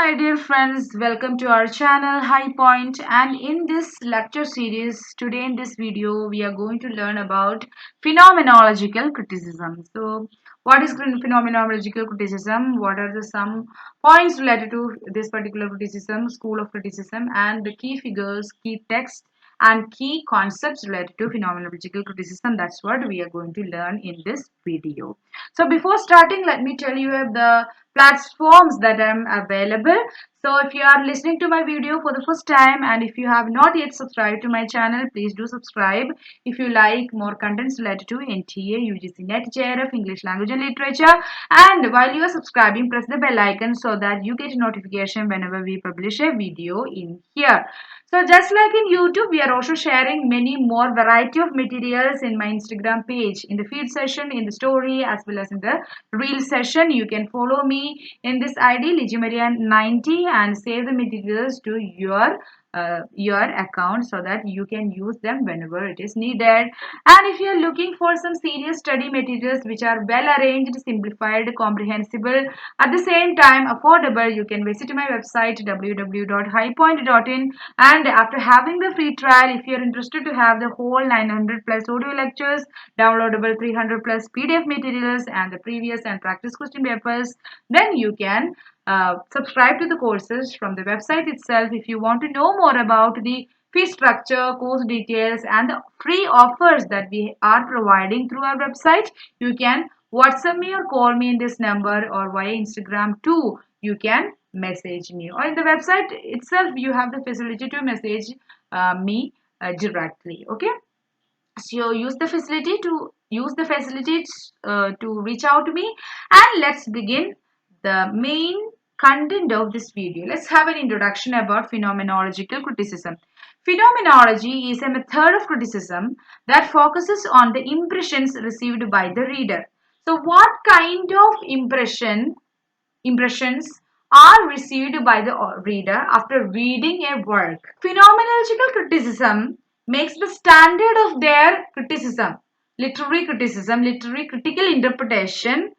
my dear friends, welcome to our channel High Point, and in this lecture series today in this video we are going to learn about phenomenological criticism. So what is phenomenological criticism? What are the some points related to this particular criticism, school of criticism, and the key figures, key texts and key concepts related to phenomenological criticism? That's what we are going to learn in this video. So before starting, let me tell you the platforms that I'm available. So if you are listening to my video for the first time and if you have not yet subscribed to my channel, please do subscribe. If you like more contents related to NTA, UGC NET, JRF, English language and literature, and while you are subscribing, press the bell icon so that you get a notification whenever we publish a video in here. So just like in YouTube, we are also sharing many more variety of materials in my Instagram page, in the feed session, in the story, as well as in the reel session. You can follow me in this ID Ligimarian90 and save the materials to your account so that you can use them whenever it is needed. And if you are looking for some serious study materials which are well arranged, simplified, comprehensible, at the same time affordable, you can visit my website www.highpoint.in, and after having the free trial, if you are interested to have the whole 900 plus audio lectures, downloadable 300 plus PDF materials and the previous and practice question papers, then you can subscribe to the courses from the website itself. If you want to know more about the fee structure, course details and the free offers that we are providing through our website, you can WhatsApp me or call me in this number, or via Instagram too. You can message me, or in the website itself you have the facility to message me directly. Okay, so use the facilities to reach out to me, and let's begin the main content of this video. Let's have an introduction about phenomenological criticism. Phenomenology is a method of criticism that focuses on the impressions received by the reader. So what kind of impressions are received by the reader after reading a work? Phenomenological criticism makes the standard of their criticism, literary critical interpretation,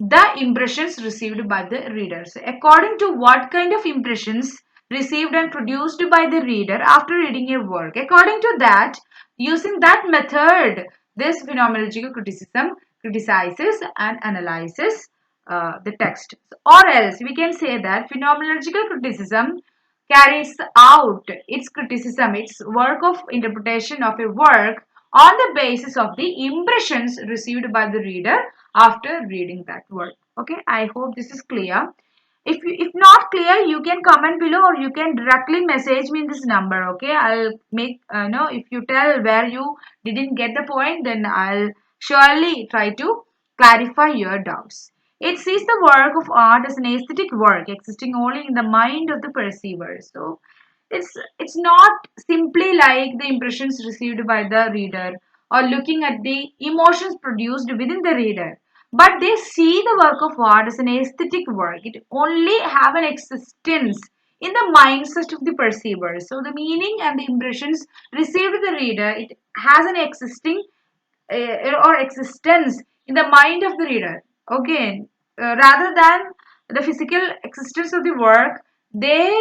the impressions received by the readers. According to what kind of impressions received and produced by the reader after reading a work, according to that, using that method, this phenomenological criticism criticizes and analyzes the text. Or else we can say that phenomenological criticism carries out its criticism, its work of interpretation of a work on the basis of the impressions received by the reader after reading that work. Okay, I hope this is clear. If not clear, you can comment below or you can directly message me in this number. Okay, I'll make no, if you tell where you didn't get the point, then I'll surely try to clarify your doubts. It sees the work of art as an aesthetic work existing only in the mind of the perceiver. So it's not simply like the impressions received by the reader or looking at the emotions produced within the reader, but they see the work of art as an aesthetic work. It only have an existence in the mindset of the perceiver. So the meaning and the impressions received by the reader, it has an existing or existence in the mind of the reader. Okay, rather than the physical existence of the work, they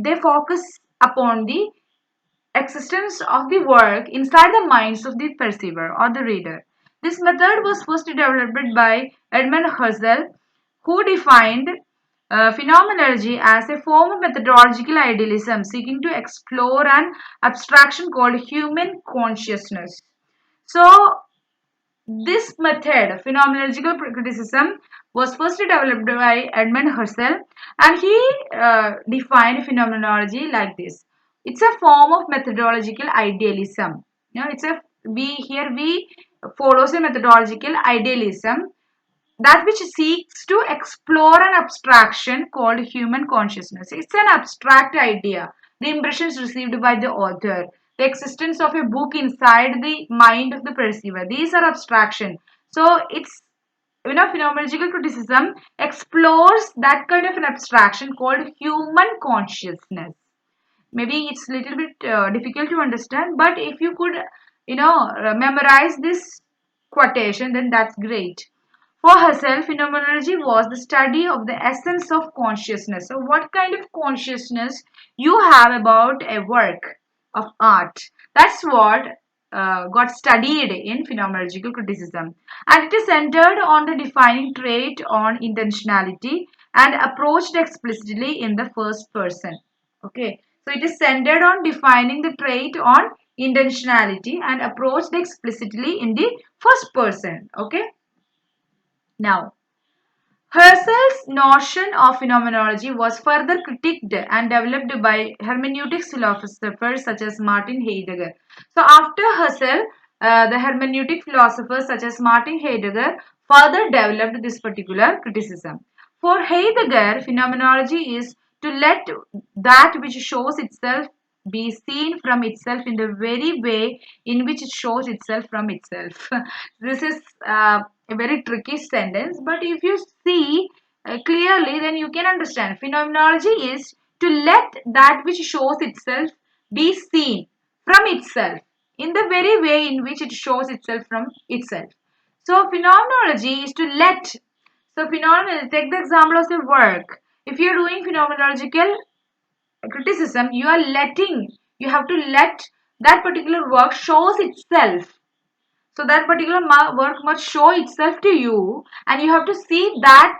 they focus upon the existence of the work inside the minds of the perceiver or the reader. This method was first developed by Edmund Husserl, who defined phenomenology as a form of methodological idealism seeking to explore an abstraction called human consciousness. So this method, phenomenological criticism, was first developed by Edmund Husserl, and he defined phenomenology like this. It's a form of methodological idealism. You know, we follows a methodological idealism that which seeks to explore an abstraction called human consciousness. It's an abstract idea. The impressions received by the author, the existence of a book inside the mind of the perceiver. These are abstraction. So it's, you know, phenomenological criticism explores that kind of an abstraction called human consciousness. Maybe it's a little bit difficult to understand, but if you could, you know, memorize this quotation, then that's great. For Husserl, phenomenology was the study of the essence of consciousness. So, what kind of consciousness you have about a work of art? That's what got studied in phenomenological criticism. And it is centered on the defining trait on intentionality and approached explicitly in the first person. Okay, so it is centered on defining the trait on intentionality and approached explicitly in the first person. Okay, now Husserl's notion of phenomenology was further critiqued and developed by hermeneutics philosophers such as Martin Heidegger. So, after Husserl, the hermeneutic philosophers such as Martin Heidegger further developed this particular criticism. For Heidegger, phenomenology is to let that which shows itself be seen from itself in the very way in which it shows itself from itself. This is a very tricky sentence, but if you see clearly, then you can understand. Phenomenology is to let that which shows itself be seen from itself in the very way in which it shows itself from itself. So, phenomenology is to let. So, phenomenology, take the example of the work. If you're doing phenomenological criticism, you have to let that particular work shows itself. So that particular work must show itself to you, and you have to see that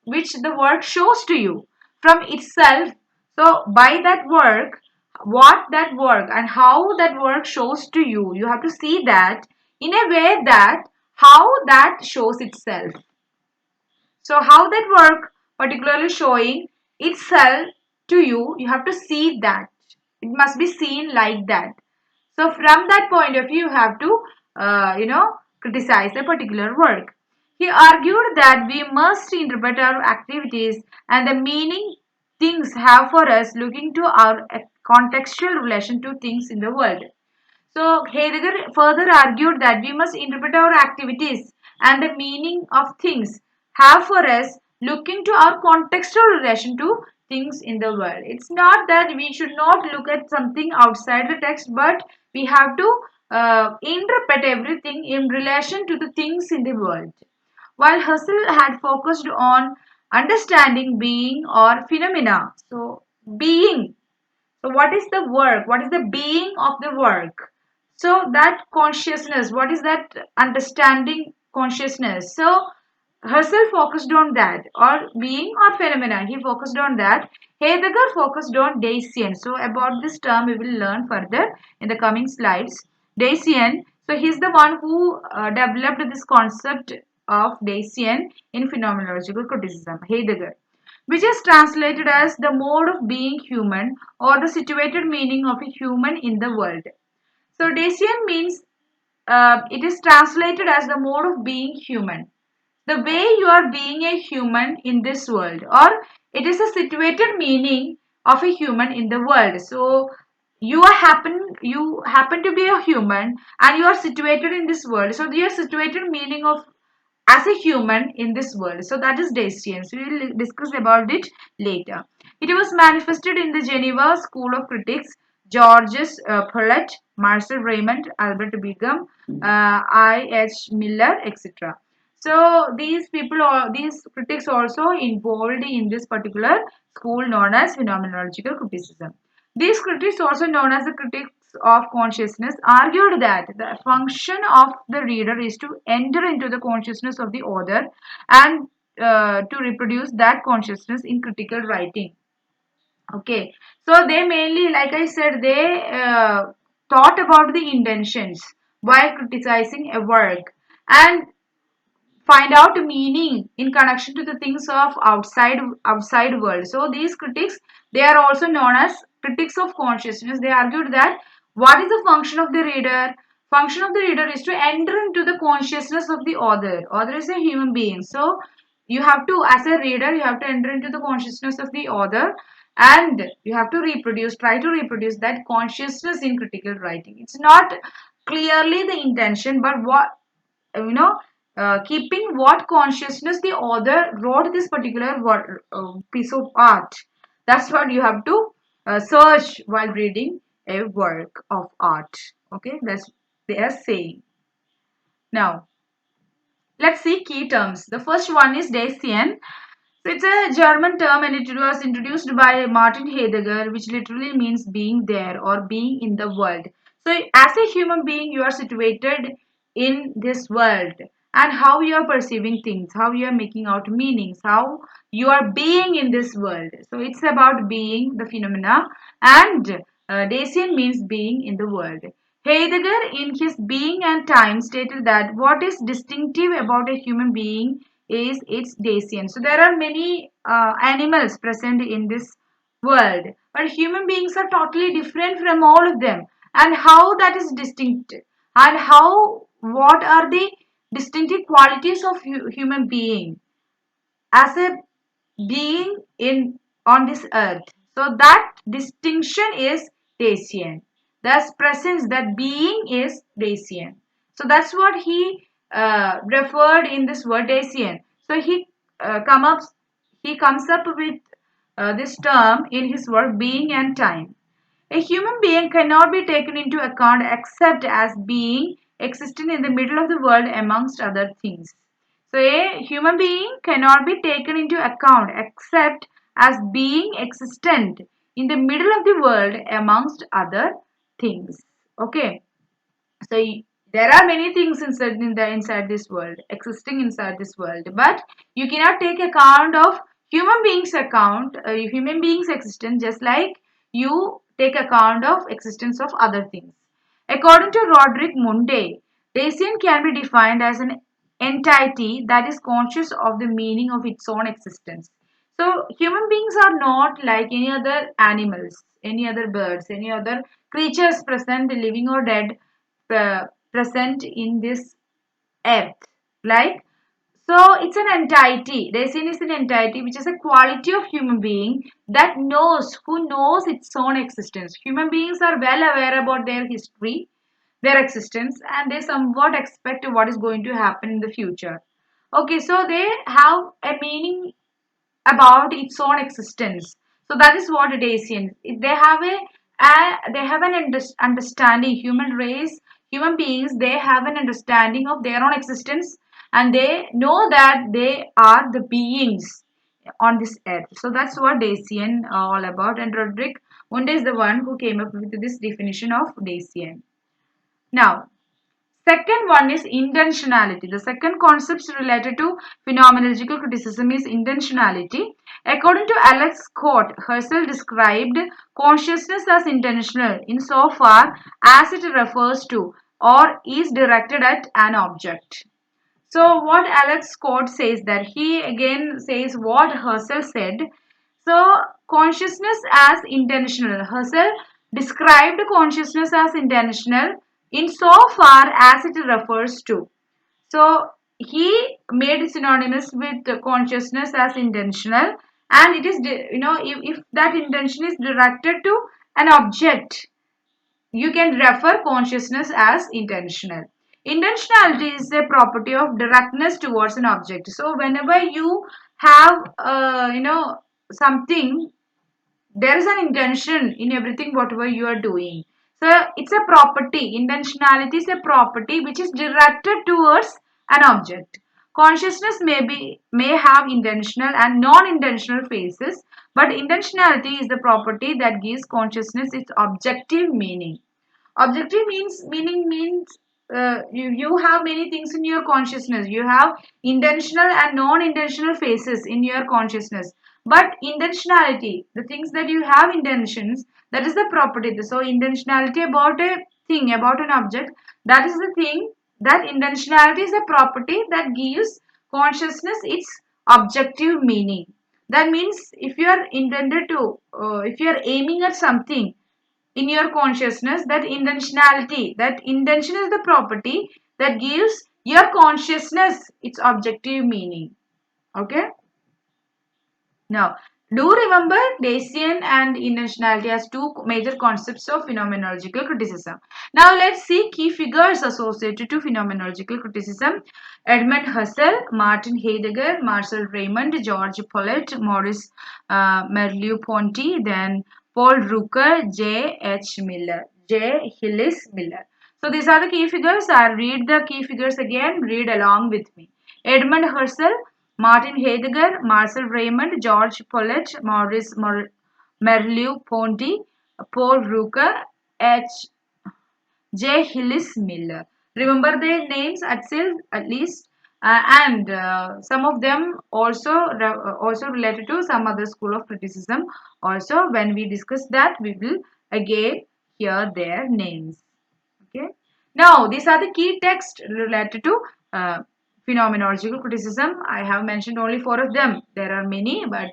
which the work shows to you from itself. So by that work, what that work and how that work shows to you, you have to see that in a way that how that shows itself. So how that work particularly showing itself to you, you have to see that. It must be seen like that. So from that point of view, you have to, criticize a particular work. He argued that we must interpret our activities and the meaning things have for us looking to our contextual relation to things in the world. So Heidegger further argued that we must interpret our activities and the meaning of things have for us looking to our contextual relation to things in the world. It's not that we should not look at something outside the text, but we have to interpret everything in relation to the things in the world. While Husserl had focused on understanding being or phenomena, so being, so what is the work? What is the being of the work? So that consciousness, what is that understanding consciousness? So Husserl focused on that, or being or phenomena. He focused on that. Heidegger focused on Dasein. So about this term we will learn further in the coming slides. Dasein. So he's the one who developed this concept of Dasein in phenomenological criticism. Heidegger, which is translated as the mode of being human or the situated meaning of a human in the world. So Dacian means it is translated as the mode of being human. The way you are being a human in this world, or it is a situated meaning of a human in the world. So you happen to be a human and you are situated in this world. So your situated meaning of as a human in this world. So that is Dacian. So we will discuss about it later. It was manifested in the Geneva School of Critics, Georges Perlet, Marcel Raymond, Albert Bigham, I.H. Miller, etc. So these people, these critics also involved in this particular school known as phenomenological criticism. These critics, also known as the critics of consciousness, argued that the function of the reader is to enter into the consciousness of the author and to reproduce that consciousness in critical writing. Okay, so they mainly, like I said, they thought about the intentions while criticizing a work and find out meaning in connection to the things of outside world. So these critics, they are also known as critics of consciousness. They argued that what is the function of the reader? Function of the reader is to enter into the consciousness of the author is a human being. So you have to, as a reader, you have to enter into the consciousness of the author, and you have to try to reproduce that consciousness in critical writing. It's not clearly the intention, but what, you know, keeping what consciousness the author wrote this particular piece of art. That's what you have to search while reading a work of art. Okay, that's they are saying. Now, Let's see key terms. The first one is Dasein. So it's a German term and it was introduced by Martin Heidegger, which literally means being there or being in the world. So as a human being, you are situated in this world, and how you are perceiving things, how you are making out meanings, how you are being in this world. So it's about being the phenomena, and Dasein means being in the world. Heidegger, in his Being and Time, stated that what is distinctive about a human being is its Dasein. So there are many animals present in this world, but human beings are totally different from all of them. And how that is distinct, and how what are the distinctive qualities of human being as a being in on this earth. So that distinction is Dacian. Thus presence, that being is Dacian. So that's what he referred in this word Dacian. So he comes up with this term in his work Being and Time. A human being cannot be taken into account except as being existing in the middle of the world amongst other things. So a human being cannot be taken into account except as being existent in the middle of the world amongst other things. Okay. So there are many things inside this world, existing inside this world, but you cannot take account of human beings existence, just like you take account of existence of other things. According to Roderick Munday, Dasein can be defined as an entity that is conscious of the meaning of its own existence. So human beings are not like any other animals, any other birds, any other creatures present, living or dead, present in this earth. Like, so it's an entity. Dasein is an entity which is a quality of human being that who knows its own existence. Human beings are well aware about their history, their existence, and they somewhat expect what is going to happen in the future. Okay, so they have a meaning about its own existence. So that is what it is. They have an understanding. Human race, human beings, they have an understanding of their own existence, and they know that they are the beings on this earth. So that's what Dacian all about. And Roderick Munde is the one who came up with this definition of Dacian. Now, second one is intentionality. The second concept related to phenomenological criticism is intentionality. According to Alex Scott, Husserl described consciousness as intentional insofar as it refers to or is directed at an object. So what Alex Scott says, that he again says what Husserl said. So consciousness as intentional. Husserl described consciousness as intentional insofar as it refers to. So he made it synonymous with consciousness as intentional, and it is, if that intention is directed to an object, you can refer consciousness as intentional. Intentionality is a property of directness towards an object. So whenever you have, something, there is an intention in everything whatever you are doing. So it's a property. Intentionality is a property which is directed towards an object. Consciousness may have intentional and non-intentional phases, but intentionality is the property that gives consciousness its objective meaning. Objective means you have many things in your consciousness. You have intentional and non-intentional phases in your consciousness. But intentionality, the things that you have intentions, that is the property. So intentionality about a thing, about an object, that is the thing. That intentionality is a property that gives consciousness its objective meaning. That means if you are intended to, if you are aiming at something in your consciousness, that intentionality, that intention is the property that gives your consciousness its objective meaning. Okay. Now, do remember Dacian and intentionality as two major concepts of phenomenological criticism. Now, let's see key figures associated to phenomenological criticism. Edmund Husserl, Martin Heidegger, Marcel Raymond, George Polet, Maurice Merleau-Ponty, then Paul Rooker, J. H. Miller, J. Hillis Miller. So, these are the key figures. I'll read the key figures again. Read along with me. Edmund Husserl, Martin Heidegger, Marcel Raymond, George Polet, Maurice Merleau-Ponty, Paul Rooker, H. J. Hillis Miller. Remember their names at least, and some of them also related to some other school of criticism. Also, when we discuss that, we will again hear their names. Okay. Now, these are the key texts related to phenomenological criticism. I have mentioned only four of them. There are many, but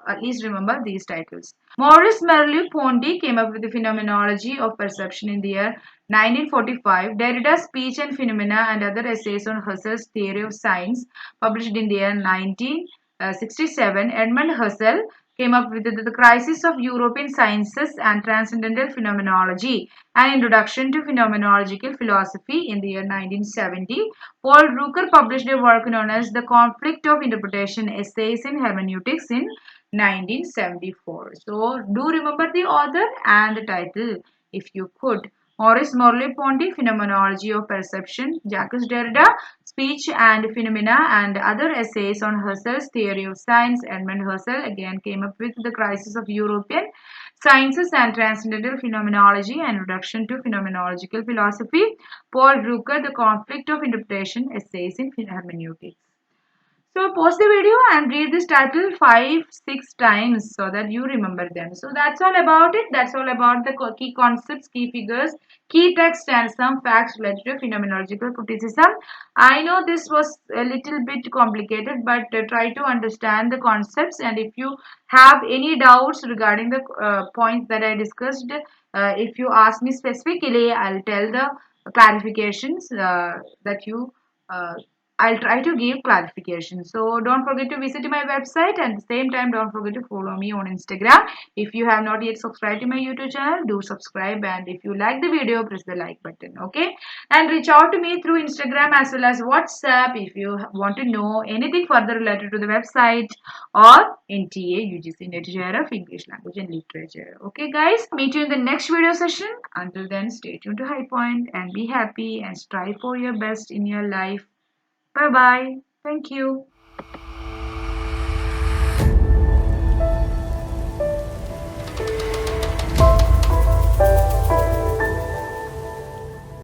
at least remember these titles. Maurice Merleau-Ponty came up with the phenomenology of perception in the year 1945. Derrida's Speech and Phenomena and other essays on Husserl's theory of science, published in the year 1967. Edmund Husserl came up with the crisis of European sciences and transcendental phenomenology, an introduction to phenomenological philosophy in the year 1970. Paul Rooker published a work known as The Conflict of Interpretation Essays in Hermeneutics in 1974. So, do remember the author and the title if you could. Maurice Merleau-Ponty, Phenomenology of Perception, Jacques Derrida, Speech and Phenomena and other essays on Husserl's theory of science. Edmund Husserl again came up with The Crisis of European Sciences and Transcendental Phenomenology and Introduction to Phenomenological Philosophy. Paul Rooker, The Conflict of Interpretation, Essays in Hermeneutics. So pause the video and read this title 5, 6 times so that you remember them. So that's all about it. That's all about the key concepts, key figures, key text and some facts related to phenomenological criticism. I know this was a little bit complicated, but try to understand the concepts, and if you have any doubts regarding the points that I discussed, if you ask me specifically, I'll tell the clarifications that you uh, I'll try to give clarification. So don't forget to visit my website, and at the same time don't forget to follow me on Instagram. If you have not yet subscribed to my YouTube channel, do subscribe, and if you like the video, press the like button. Okay, and reach out to me through Instagram as well as WhatsApp if you want to know anything further related to the website or NTA UGC Net Share of English Language and Literature. Okay guys, meet you in the next video session. Until then, stay tuned to High Point and be happy and strive for your best in your life. Bye bye. Thank you.